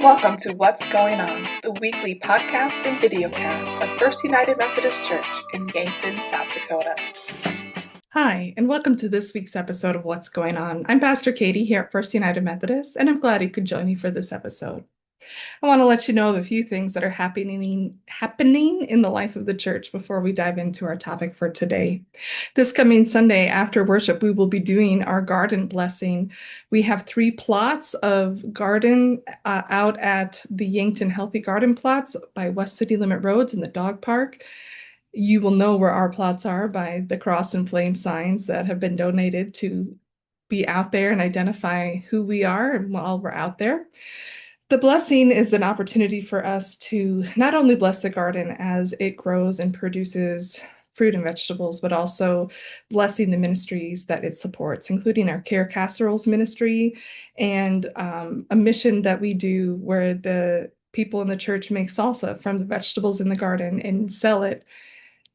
Welcome to What's Going On, the weekly podcast and videocast of First United Methodist Church in Yankton, South Dakota. Hi, and welcome to this week's episode of What's Going On. I'm Pastor Katie here at First United Methodist, and I'm glad you could join me for this episode. I want to let you know of a few things that are happening in the life of the church before we dive into our topic for today. This coming Sunday after worship, we will be doing our garden blessing. We have 3 plots of garden out at the Yankton Healthy Garden Plots by West City Limit Roads in the dog park. You will know where our plots are by the cross and flame signs that have been donated to be out there and identify who we are while we're out there. The blessing is an opportunity for us to not only bless the garden as it grows and produces fruit and vegetables, but also blessing the ministries that it supports, including our Care Casseroles ministry and a mission that we do where the people in the church make salsa from the vegetables in the garden and sell it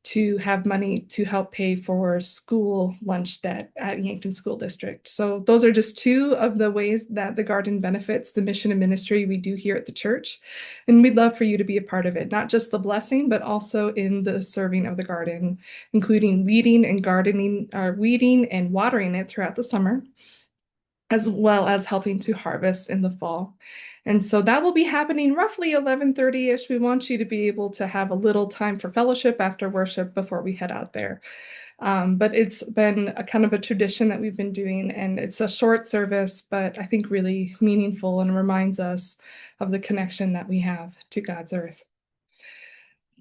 to have money to help pay for school lunch debt at Yankton School District. So those are just 2 of the ways that the garden benefits the mission and ministry we do here at the church. And we'd love for you to be a part of it, not just the blessing, but also in the serving of the garden, including weeding and watering it throughout the summer, as well as helping to harvest in the fall. And so that will be happening roughly 11:30-ish. We want you to be able to have a little time for fellowship after worship before we head out there. But it's been a kind of a tradition that we've been doing, and it's a short service, but I think really meaningful and reminds us of the connection that we have to God's earth.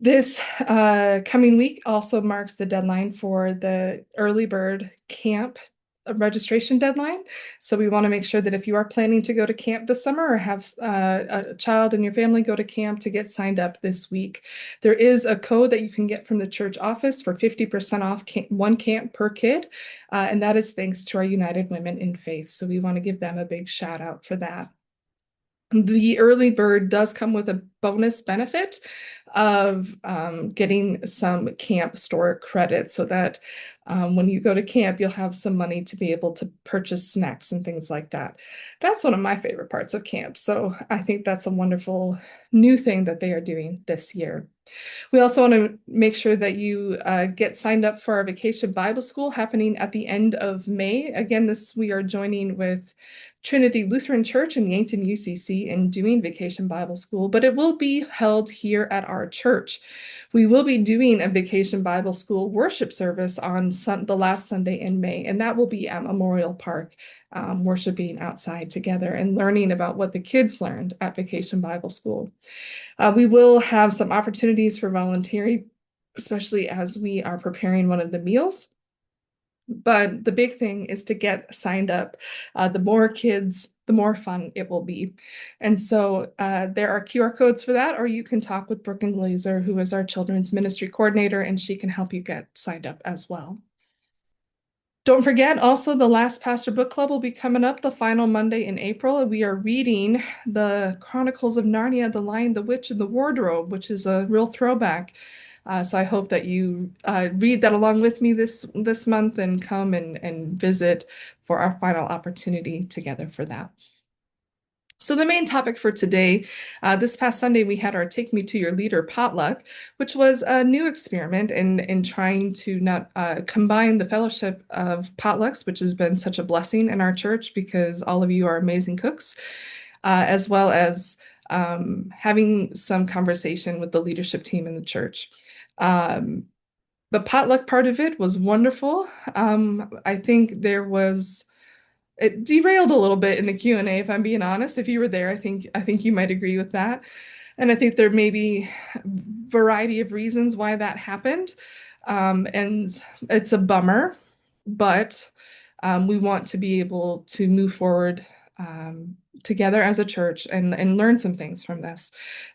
This coming week also marks the deadline for the early bird camp registration deadline. So we want to make sure that if you are planning to go to camp this summer or have a child in your family go to camp, to get signed up this week. There is a code that you can get from the church office for 50% off one camp per kid. And that is thanks to our United Women in Faith. So we want to give them a big shout out for that. The early bird does come with a bonus benefit of getting some camp store credit so that when you go to camp, you'll have some money to be able to purchase snacks and things like that. That's one of my favorite parts of camp. So I think that's a wonderful new thing that they are doing this year. We also want to make sure that you get signed up for our Vacation Bible School happening at the end of May. Again, we are joining with Trinity Lutheran Church and Yankton UCC in doing Vacation Bible School, but it will be held here at our church. We will be doing a Vacation Bible School worship service on the last Sunday in May, and that will be at Memorial Park, worshiping outside together and learning about what the kids learned at Vacation Bible School. We will have some opportunities for volunteering, especially as we are preparing one of the meals. But the big thing is to get signed up. The more kids, the more fun it will be. And so there are QR codes for that, or you can talk with Brooke Glazer, who is our children's ministry coordinator, and she can help you get signed up as well. Don't forget, also, the Last Pastor Book Club will be coming up the final Monday in April. We are reading the Chronicles of Narnia, The Lion, the Witch, and the Wardrobe, which is a real throwback. So I hope that you read that along with me this month and come and visit for our final opportunity together for that. So the main topic for today, this past Sunday, we had our Take Me to Your Leader Potluck, which was a new experiment in trying to not combine the fellowship of potlucks, which has been such a blessing in our church because all of you are amazing cooks, as well as having some conversation with the leadership team in the church. The potluck part of it was wonderful. I think it derailed a little bit in the Q&A, if I'm being honest. If you were there, I think you might agree with that. And I think there may be a variety of reasons why that happened. And it's a bummer, but we want to be able to move forward together as a church and learn some things from this.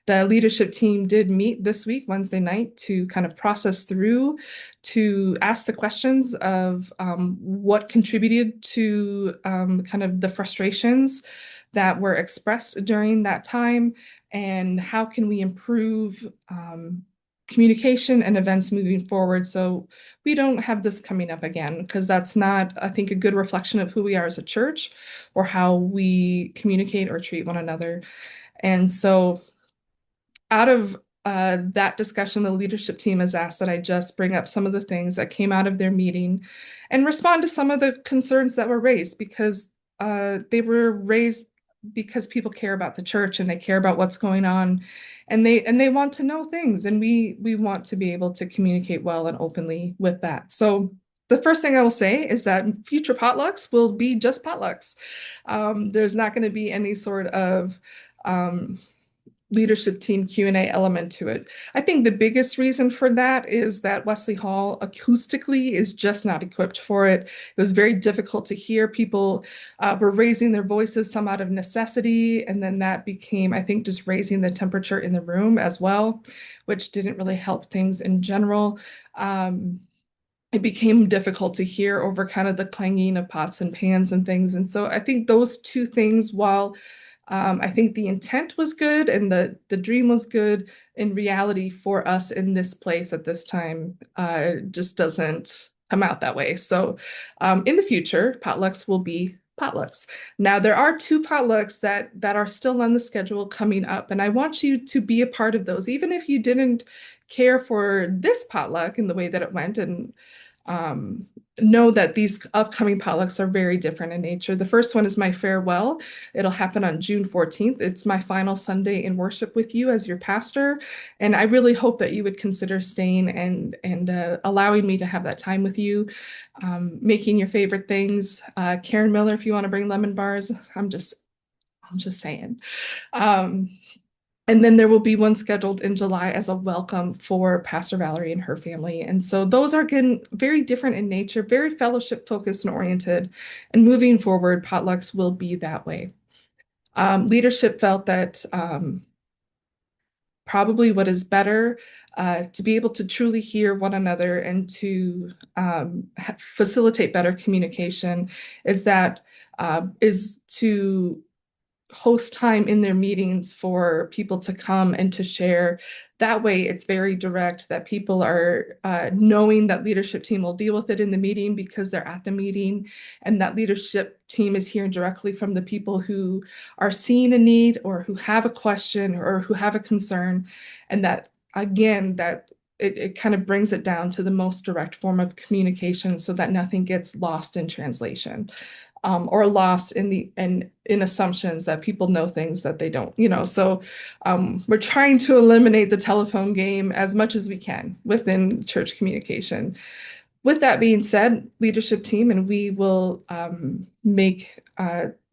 The leadership team did meet this week, Wednesday night, to kind of process through, to ask the questions of what contributed to kind of the frustrations that were expressed during that time, and how can we improve communication and events moving forward so we don't have this coming up again, because that's not, I think, a good reflection of who we are as a church or how we communicate or treat one another. And so out of that discussion, the leadership team has asked that I just bring up some of the things that came out of their meeting and respond to some of the concerns that were raised, because they were raised because people care about the church and they care about what's going on, and they want to know things, and we want to be able to communicate well and openly with that. So the first thing I will say is that future potlucks will be just potlucks. There's not going to be any sort of leadership team Q&A element to it. I think the biggest reason for that is that Wesley Hall acoustically is just not equipped for it. It was very difficult to hear. People were raising their voices, some out of necessity, and then that became, I think, just raising the temperature in the room as well, which didn't really help things in general. It became difficult to hear over kind of the clanging of pots and pans and things. And so I think those two things, while I think the intent was good and the dream was good, in reality for us in this place at this time, just doesn't come out that way. So in the future, potlucks will be potlucks. Now, there are two potlucks that are still on the schedule coming up, and I want you to be a part of those, even if you didn't care for this potluck in the way that it went, and um, know that these upcoming potlucks are very different in nature. The first one is my farewell. It'll happen on June 14th. It's my final Sunday in worship with you as your pastor, and I really hope that you would consider staying and allowing me to have that time with you, making your favorite things. Karen Miller, if you want to bring lemon bars, I'm just saying. Um, and then there will be one scheduled in July as a welcome for Pastor Valerie and her family. And so those are, again, very different in nature, very fellowship focused and oriented. And moving forward, potlucks will be that way. Leadership felt that probably what is better to be able to truly hear one another and to facilitate better communication is to host time in their meetings for people to come and to share. That way, it's very direct, that people are knowing that leadership team will deal with it in the meeting because they're at the meeting, and that leadership team is hearing directly from the people who are seeing a need or who have a question or who have a concern. And that, again, that it kind of brings it down to the most direct form of communication so that nothing gets lost in translation. Or lost in assumptions that people know things that they don't, So we're trying to eliminate the telephone game as much as we can within church communication. With that being said, leadership team, and we will make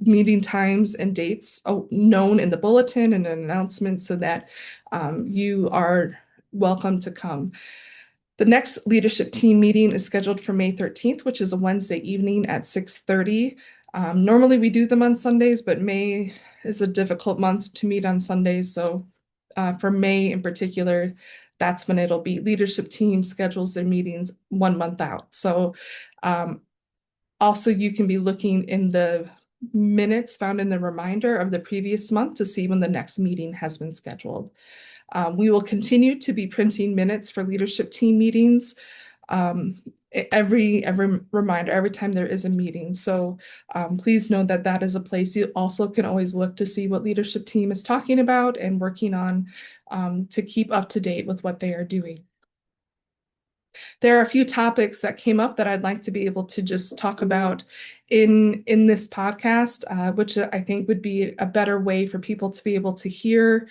meeting times and dates known in the bulletin and an announcement so that you are welcome to come. The next leadership team meeting is scheduled for May 13th, which is a Wednesday evening at 6:30. Normally we do them on Sundays, but May is a difficult month to meet on Sundays. So for May in particular, that's when it'll be. Leadership team schedules their meetings 1 month out. So also you can be looking in the minutes found in the reminder of the previous month to see when the next meeting has been scheduled. We will continue to be printing minutes for leadership team meetings every reminder, every time there is a meeting. So please know that that is a place you also can always look to see what leadership team is talking about and working on to keep up to date with what they are doing. There are a few topics that came up that I'd like to be able to just talk about in this podcast, which I think would be a better way for people to be able to hear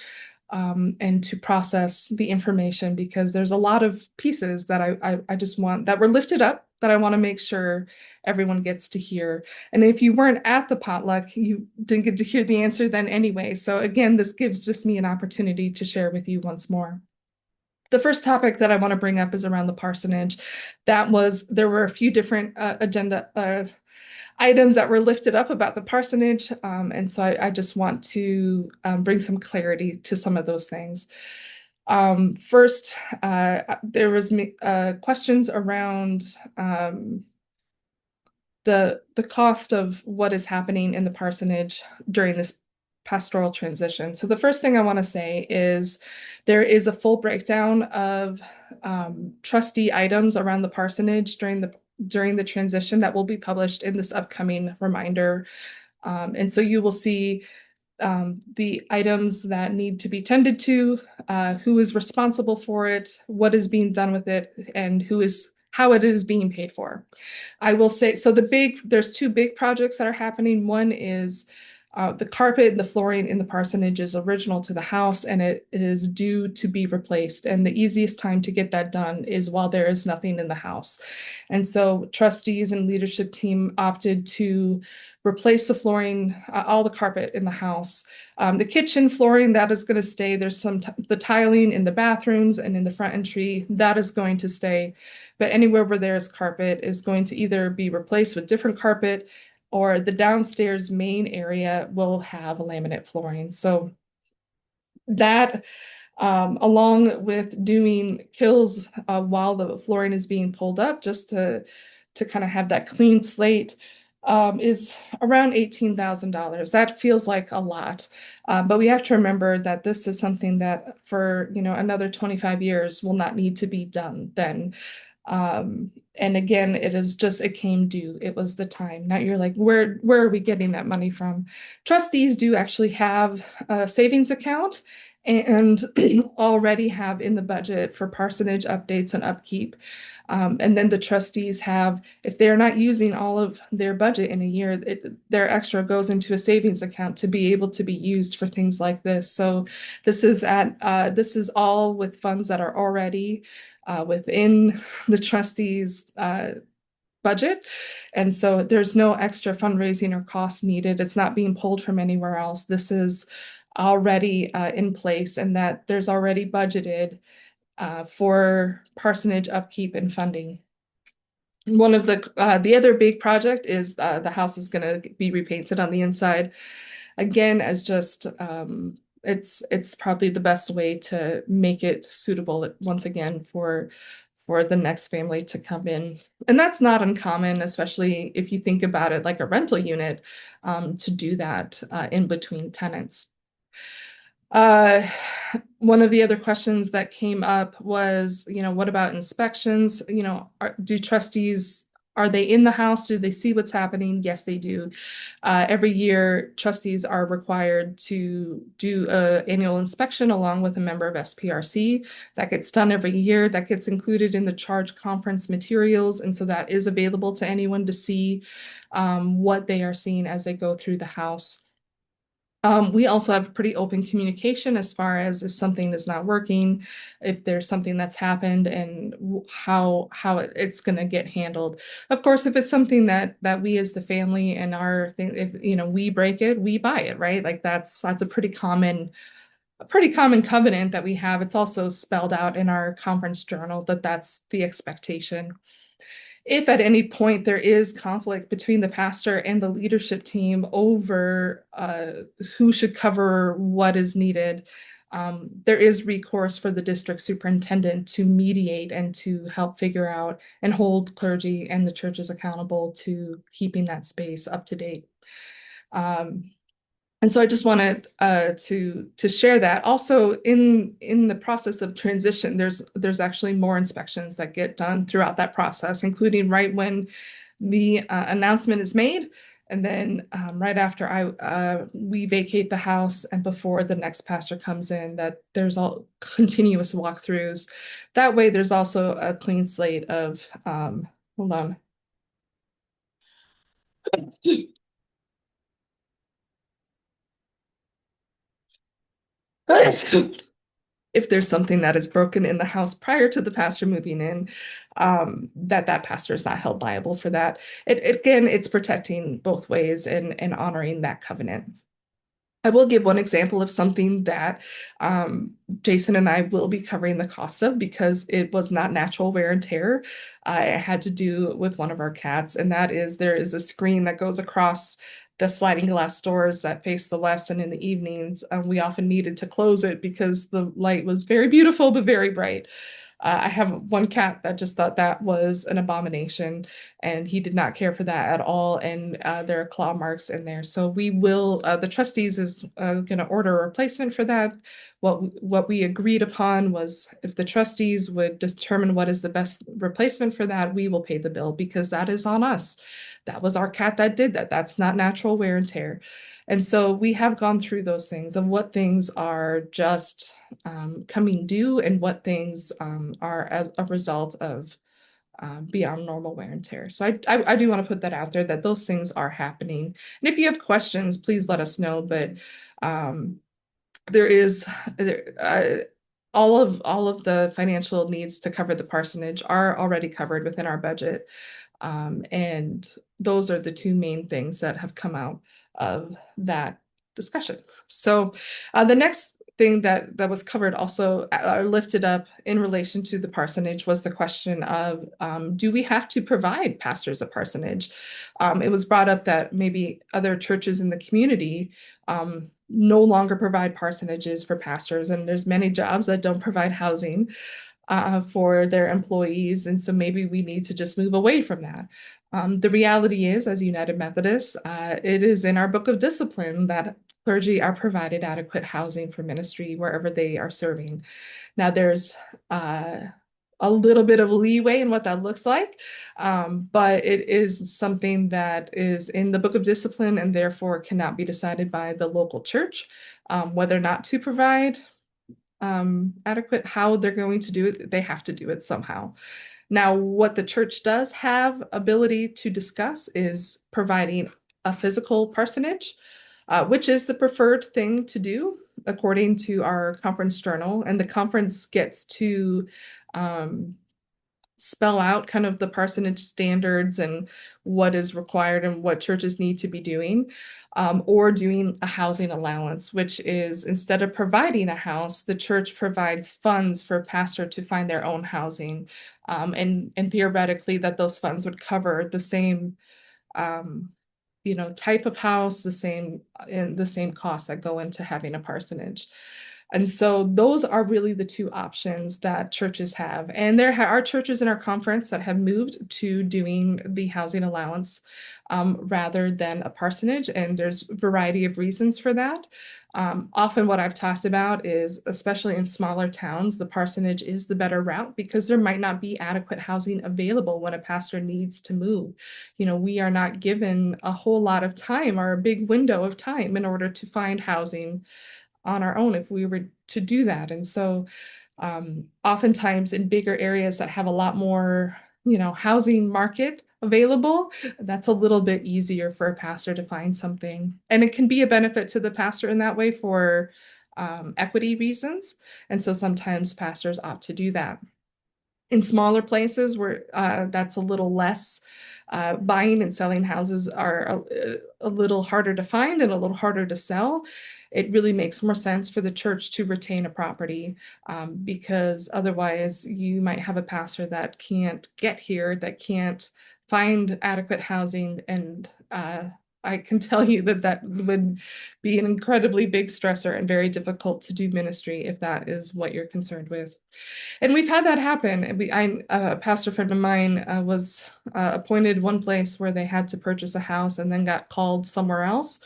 and to process the information, because there's a lot of pieces that I just want that were lifted up that I want to make sure everyone gets to hear. And if you weren't at the potluck, you didn't get to hear the answer then anyway. So again, this gives just me an opportunity to share with you once more. The first topic that I want to bring up is around the parsonage. There were a few different agenda items that were lifted up about the parsonage. And so I just want to bring some clarity to some of those things. First, there was questions around the cost of what is happening in the parsonage during this pastoral transition. So the first thing I want to say is there is a full breakdown of trustee items around the parsonage during the transition that will be published in this upcoming reminder. And so you will see the items that need to be tended to, who is responsible for it, what is being done with it, and how it is being paid for. I will say, so there's two big projects that are happening. One is the carpet and the flooring in the parsonage is original to the house and it is due to be replaced. And the easiest time to get that done is while there is nothing in the house. And so trustees and leadership team opted to replace the flooring, all the carpet in the house. The kitchen flooring, that is going to stay. There's the tiling in the bathrooms and in the front entry, that is going to stay. But anywhere where there's carpet is going to either be replaced with different carpet or the downstairs main area will have laminate flooring. So that, along with doing kills while the flooring is being pulled up, just to kind of have that clean slate, is around $18,000. That feels like a lot, but we have to remember that this is something that for another 25 years will not need to be done then. And again, it came due. It was the time. Now you're like, where are we getting that money from? Trustees do actually have a savings account and already have in the budget for parsonage updates and upkeep. And then the trustees have, if they're not using all of their budget in a year, their extra goes into a savings account to be able to be used for things like this. So this is all with funds that are already within the trustees' budget. And so there's no extra fundraising or cost needed. It's not being pulled from anywhere else. This is already in place and that there's already budgeted for parsonage upkeep and funding. One of the other big project is the house is going to be repainted on the inside. Again, as just it's probably the best way to make it suitable once again for the next family to come in. And that's not uncommon, especially if you think about it like a rental unit, to do that in between tenants. Uh, One of the other questions that came up was, what about inspections? Do trustees, are they in the house? Do they see what's happening? Yes, they do. Every year, trustees are required to do an annual inspection along with a member of SPRC. That gets done every year. That gets included in the charge conference materials. And so that is available to anyone to see what they are seeing as they go through the house. We also have pretty open communication as far as if something is not working, if there's something that's happened and how it's going to get handled. Of course, if it's something that we as the family and our thing, if we break it, we buy it, right? Like that's a pretty common covenant that we have. It's also spelled out in our conference journal that that's the expectation. If at any point there is conflict between the pastor and the leadership team over who should cover what is needed, there is recourse for the district superintendent to mediate and to help figure out and hold clergy and the churches accountable to keeping that space up to date. And so I just wanted to share that. Also, in the process of transition, there's actually more inspections that get done throughout that process, including right when the announcement is made, and then right after we vacate the house and before the next pastor comes in, that there's all continuous walkthroughs. That way, there's also a clean slate of hold on. If there's something that is broken in the house prior to the pastor moving in, that pastor is not held liable for that. Again, it's protecting both ways and honoring that covenant. I will give one example of something that Jason and I will be covering the cost of because it was not natural wear and tear. I had to do with one of our cats, and that is there is a screen that goes across the sliding glass doors that face the west, and in the evenings, we often needed to close it because the light was very beautiful but very bright. I have one cat that just thought that was an abomination, and he did not care for that at all. And there are claw marks in there. So we will, the trustees is going to order a replacement for that. What we agreed upon was if the trustees would determine what is the best replacement for that, we will pay the bill because that is on us. That was our cat that did that. That's not natural wear and tear. And so we have gone through those things of what things are just coming due and what things are as a result of beyond normal wear and tear. So I do want to put that out there that those things are happening. And if you have questions, please let us know. But um, there is all of the financial needs to cover the parsonage are already covered within our budget. And those are the two main things that have come out of that discussion. So the next thing that was covered also lifted up in relation to the parsonage was the question of do we have to provide pastors a parsonage? It was brought up that maybe other churches in the community no longer provide parsonages for pastors, and there's many jobs that don't provide housing for their employees. And so maybe we need to just move away from that. The reality is, as United Methodists, it is in our book of discipline that clergy are provided adequate housing for ministry wherever they are serving. Now, there's a little bit of leeway in what that looks like, but it is something that is in the book of discipline and therefore cannot be decided by the local church. Whether or not to provide adequate, how they're going to do it, they have to do it somehow. Now, what the church does have ability to discuss is providing a physical parsonage, which is the preferred thing to do according to our conference journal. And the conference gets to spell out kind of the parsonage standards and what is required and what churches need to be doing, or doing a housing allowance, which is instead of providing a house, the church provides funds for a pastor to find their own housing. And theoretically that those funds would cover the same type of house, the same costs that go into having a parsonage. And so those are really the two options that churches have. And there are churches in our conference that have moved to doing the housing allowance rather than a parsonage. And there's a variety of reasons for that. Often what I've talked about is, especially in smaller towns, the parsonage is the better route because there might not be adequate housing available when a pastor needs to move. We are not given a whole lot of time or a big window of time in order to find housing on our own if we were to do that. And so oftentimes in bigger areas that have a lot more, housing market available, that's a little bit easier for a pastor to find something. And it can be a benefit to the pastor in that way for equity reasons. And so sometimes pastors opt to do that. In smaller places where that's a little less, buying and selling houses are a little harder to find and a little harder to sell. It really makes more sense for the church to retain a property because otherwise you might have a pastor that can't get here, that can't find adequate housing. And I can tell you that that would be an incredibly big stressor and very difficult to do ministry if that is what you're concerned with. And we've had that happen. A pastor friend of mine was appointed one place where they had to purchase a house and then got called somewhere else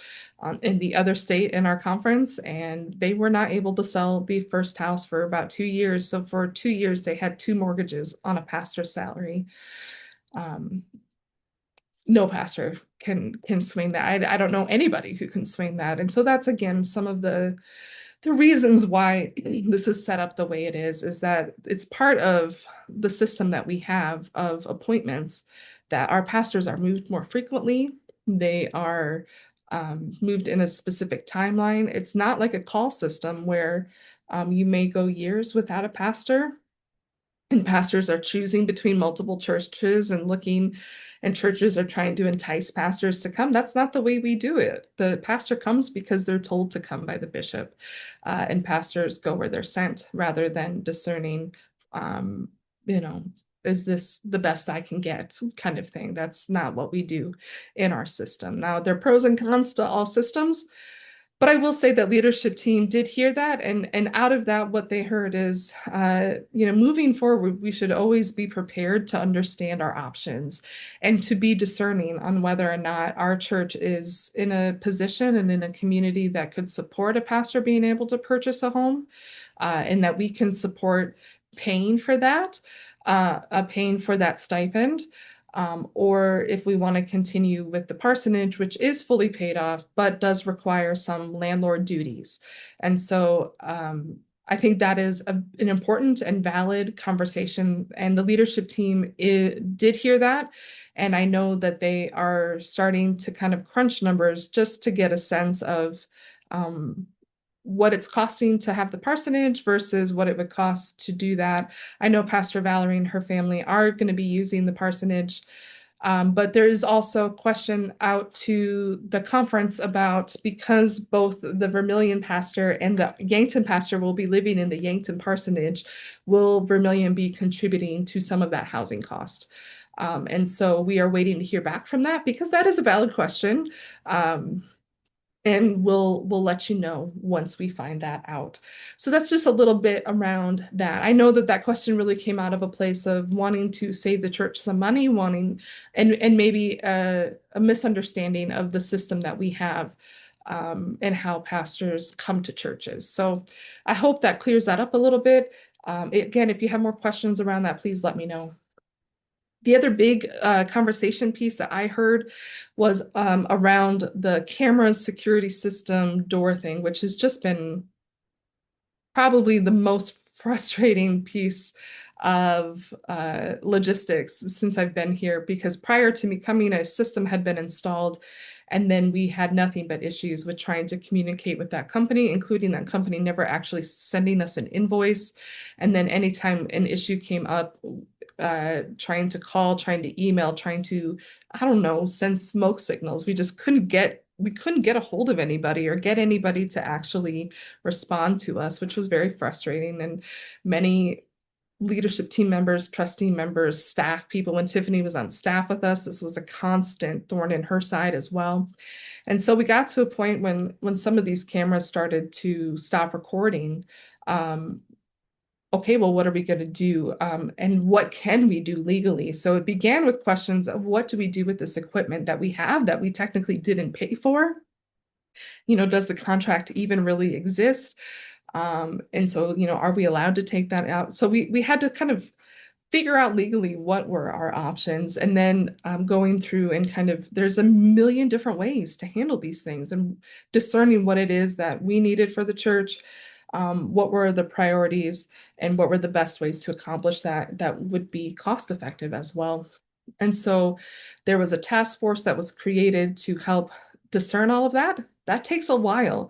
in the other state in our conference, and they were not able to sell the first house for about 2 years. So for 2 years, they had two mortgages on a pastor's salary. No pastor can swing that. I don't know anybody who can swing that. And so that's again some of the reasons why this is set up the way it is that it's part of the system that we have of appointments that our pastors are moved more frequently. They are moved in a specific timeline. It's not like a call system where you may go years without a pastor and pastors are choosing between multiple churches and looking, and churches are trying to entice pastors to come. That's not the way we do it. The pastor comes because they're told to come by the bishop, and pastors go where they're sent rather than discerning, um, is this the best I can get kind of thing. That's not what we do in our system. Now, there are pros and cons to all systems. But I will say that leadership team did hear that, and out of that, what they heard is, moving forward, we should always be prepared to understand our options and to be discerning on whether or not our church is in a position and in a community that could support a pastor being able to purchase a home, and that we can support paying for that, paying for that stipend. Or if we want to continue with the parsonage, which is fully paid off, but does require some landlord duties. And so I think that is an important and valid conversation. And the leadership team did hear that. And I know that they are starting to kind of crunch numbers just to get a sense of um, what it's costing to have the parsonage versus what it would cost to do that. I know Pastor Valerie and her family are going to be using the parsonage, but there is also a question out to the conference about, because both the Vermilion pastor and the Yankton pastor will be living in the Yankton parsonage, will Vermilion be contributing to some of that housing cost? And so we are waiting to hear back from that, because that is a valid question. And we'll let you know once we find that out. So that's just a little bit around that. I know that that question really came out of a place of wanting to save the church some money, and maybe a misunderstanding of the system that we have, and how pastors come to churches. So I hope that clears that up a little bit. Again, if you have more questions around that, please let me know. The other big conversation piece that I heard was around the cameras, security system, door thing, which has just been probably the most frustrating piece of logistics since I've been here, because prior to me coming, a system had been installed, and then we had nothing but issues with trying to communicate with that company, including that company never actually sending us an invoice. And then anytime an issue came up, trying to call, trying to email, trying to, I don't know, send smoke signals. We couldn't get a hold of anybody or get anybody to actually respond to us, which was very frustrating. And many leadership team members, trustee members, staff people, when Tiffany was on staff with us, this was a constant thorn in her side as well. And so we got to a point when some of these cameras started to stop recording. Okay, well, what are we going to do? And what can we do legally? So it began with questions of, what do we do with this equipment that we have that we technically didn't pay for? Does the contract even really exist? And so, are we allowed to take that out? So we had to kind of figure out legally what were our options, and then going through and kind of, there's a million different ways to handle these things, and discerning what it is that we needed for the church, what were the priorities, and what were the best ways to accomplish that would be cost effective as well. And so there was a task force that was created to help discern all of that. That takes a while,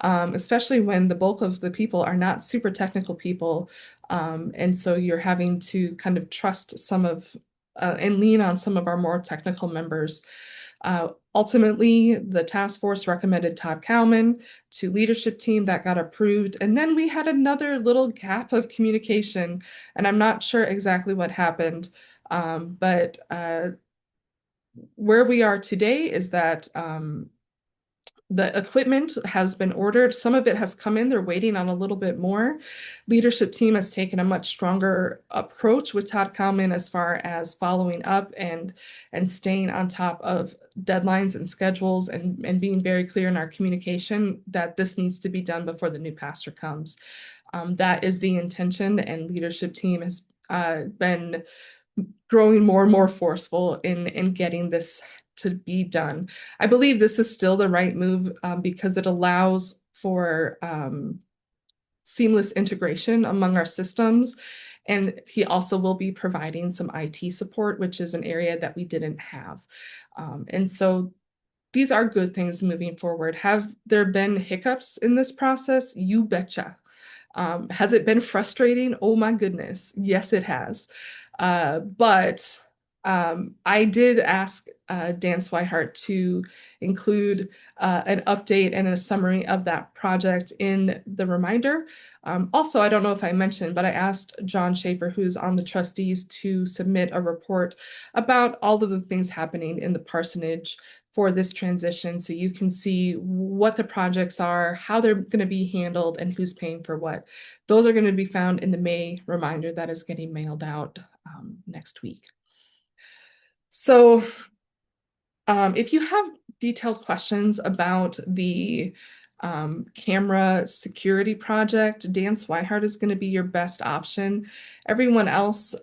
especially when the bulk of the people are not super technical people. And so you're having to kind of trust some of and lean on some of our more technical members. Ultimately, the task force recommended Todd Cowman to leadership team. That got approved. And then we had another little gap of communication, and I'm not sure exactly what happened. But where we are today is that the equipment has been ordered. Some of it has come in. They're waiting on a little bit more. Leadership team has taken a much stronger approach with Todd Kalman as far as following up and staying on top of deadlines and schedules, and being very clear in our communication that this needs to be done before the new pastor comes. That is the intention, and leadership team has been growing more and more forceful in getting this to be done. I believe this is still the right move, because it allows for seamless integration among our systems. And he also will be providing some IT support, which is an area that we didn't have. And so these are good things moving forward. Have there been hiccups in this process? You betcha. Has it been frustrating? Oh my goodness. Yes, it has. But I did ask Dan Swihart to include an update and a summary of that project in the reminder. Also, I don't know if I mentioned, but I asked John Schaefer, who's on the trustees, to submit a report about all of the things happening in the parsonage for this transition so you can see what the projects are, how they're going to be handled, and who's paying for what. Those are going to be found in the May reminder that is getting mailed out next week. So if you have detailed questions about the camera security project, Dan Swihart is going to be your best option. Everyone else,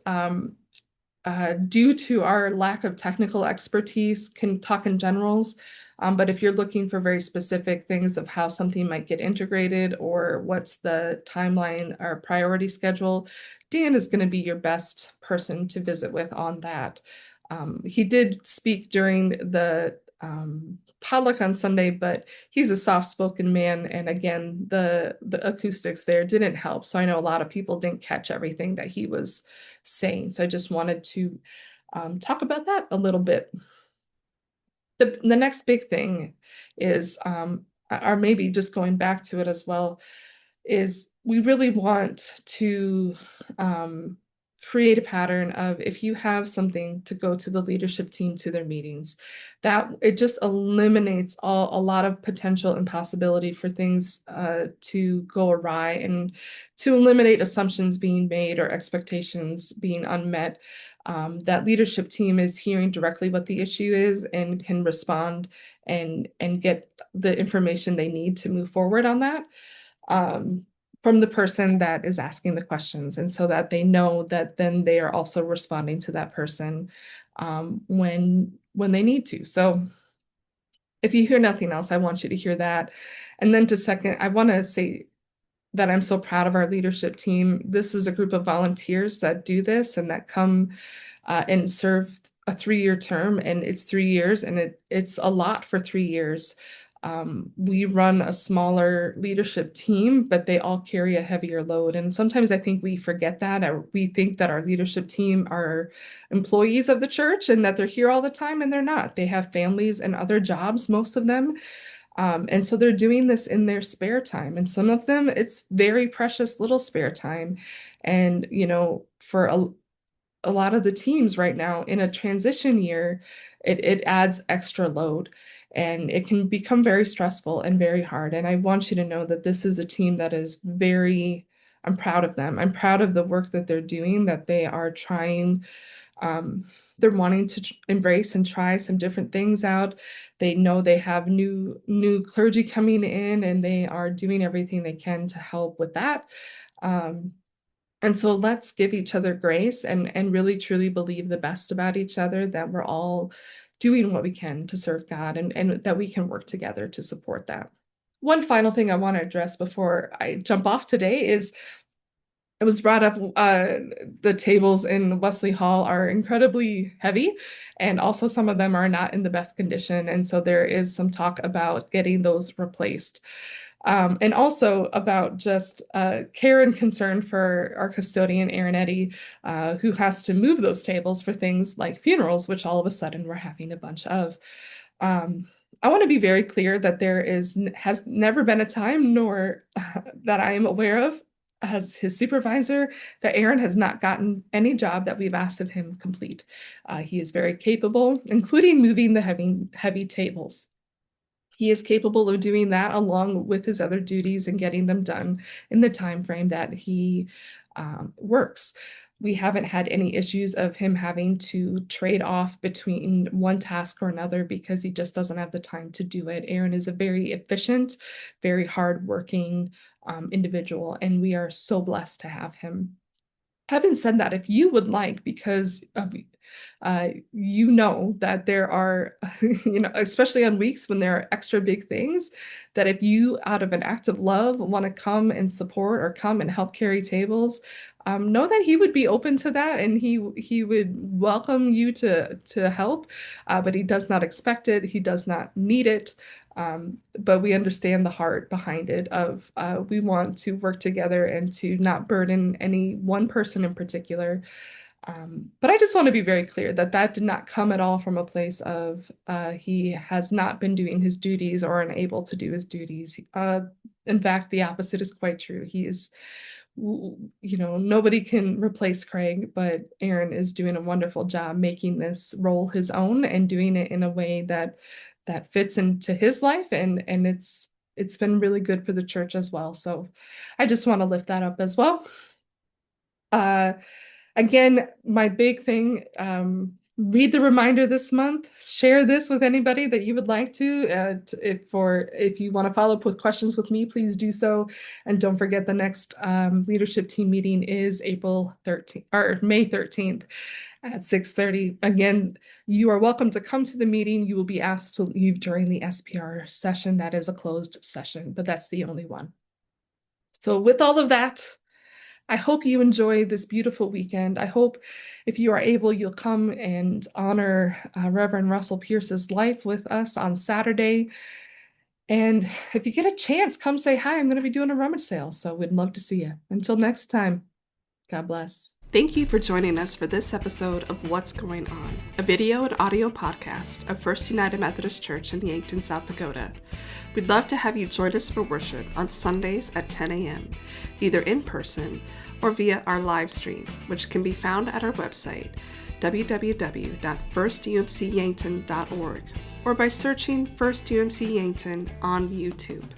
due to our lack of technical expertise, can talk in generals. But if you're looking for very specific things of how something might get integrated or what's the timeline or priority schedule, Dan is going to be your best person to visit with on that. He did speak during the potluck on Sunday, but he's a soft-spoken man, and again, the acoustics there didn't help. So I know a lot of people didn't catch everything that he was saying. So I just wanted to talk about that a little bit. The next big thing is, or maybe just going back to it as well, is we really want to create a pattern of, if you have something, to go to the leadership team to their meetings. That it just eliminates a lot of potential impossibility for things to go awry, and to eliminate assumptions being made or expectations being unmet. That leadership team is hearing directly what the issue is and can respond and get the information they need to move forward on that. From the person that is asking the questions, and so that they know that then they are also responding to that person when they need to. So if you hear nothing else, I want you to hear that. And then to second, I want to say that I'm so proud of our leadership team. This is a group of volunteers that do this and that come and serve a 3-year term, and it's 3 years, and it's a lot for 3 years. We run a smaller leadership team, but they all carry a heavier load. And sometimes I think we forget that, or we think that our leadership team are employees of the church and that they're here all the time, and they're not. They have families and other jobs, most of them. And so they're doing this in their spare time. And some of them, it's very precious little spare time. And, for a lot of the teams right now in a transition year, it adds extra load, and it can become very stressful and very hard. And I want you to know that this is a team that is I'm proud of them. I'm proud of the work that they're doing, that they are trying. They're wanting to embrace and try some different things out. They know they have new clergy coming in, and they are doing everything they can to help with that. And so let's give each other grace and really truly believe the best about each other, that we're all doing what we can to serve God, and that we can work together to support that. One final thing I want to address before I jump off today is, it was brought up, the tables in Wesley Hall are incredibly heavy, and also some of them are not in the best condition. And so there is some talk about getting those replaced. And also about just care and concern for our custodian, Aaron Eddy, who has to move those tables for things like funerals, which all of a sudden we're having a bunch of. I want to be very clear that there has never been a time, nor that I am aware of, as his supervisor, that Aaron has not gotten any job that we've asked of him complete. He is very capable, including moving the heavy tables. He is capable of doing that along with his other duties and getting them done in the time frame that he works. We haven't had any issues of him having to trade off between one task or another because he just doesn't have the time to do it. Aaron is a very efficient, very hardworking individual, and we are so blessed to have him. Having said that, if you would like, because that there are, especially on weeks when there are extra big things, that if you, out of an act of love, want to come and support or come and help carry tables, know that he would be open to that, and he would welcome you to help, but he does not expect it. He does not need it. But we understand the heart behind it of we want to work together and to not burden any one person in particular. But I just want to be very clear that that did not come at all from a place of he has not been doing his duties or unable to do his duties. In fact, the opposite is quite true. He is, nobody can replace Craig, but Aaron is doing a wonderful job making this role his own and doing it in a way that that fits into his life, and it's been really good for the church as well. So I just want to lift that up as well. Again, my big thing, read the reminder this month, share this with anybody that you would like to. If you want to follow up with questions with me, please do so. And don't forget the next leadership team meeting is April 13th or May 13th at 6:30. Again, you are welcome to come to the meeting. You will be asked to leave during the SPR session. That is a closed session, but that's the only one. So with all of that, I hope you enjoy this beautiful weekend. I hope if you are able, you'll come and honor Reverend Russell Pierce's life with us on Saturday. And if you get a chance, come say hi. I'm going to be doing a rummage sale, so we'd love to see you. Until next time, God bless. Thank you for joining us for this episode of What's Going On, a video and audio podcast of First United Methodist Church in Yankton, South Dakota. We'd love to have you join us for worship on Sundays at 10 a.m., either in person or via our live stream, which can be found at our website, www.firstumcyankton.org, or by searching First UMC Yankton on YouTube.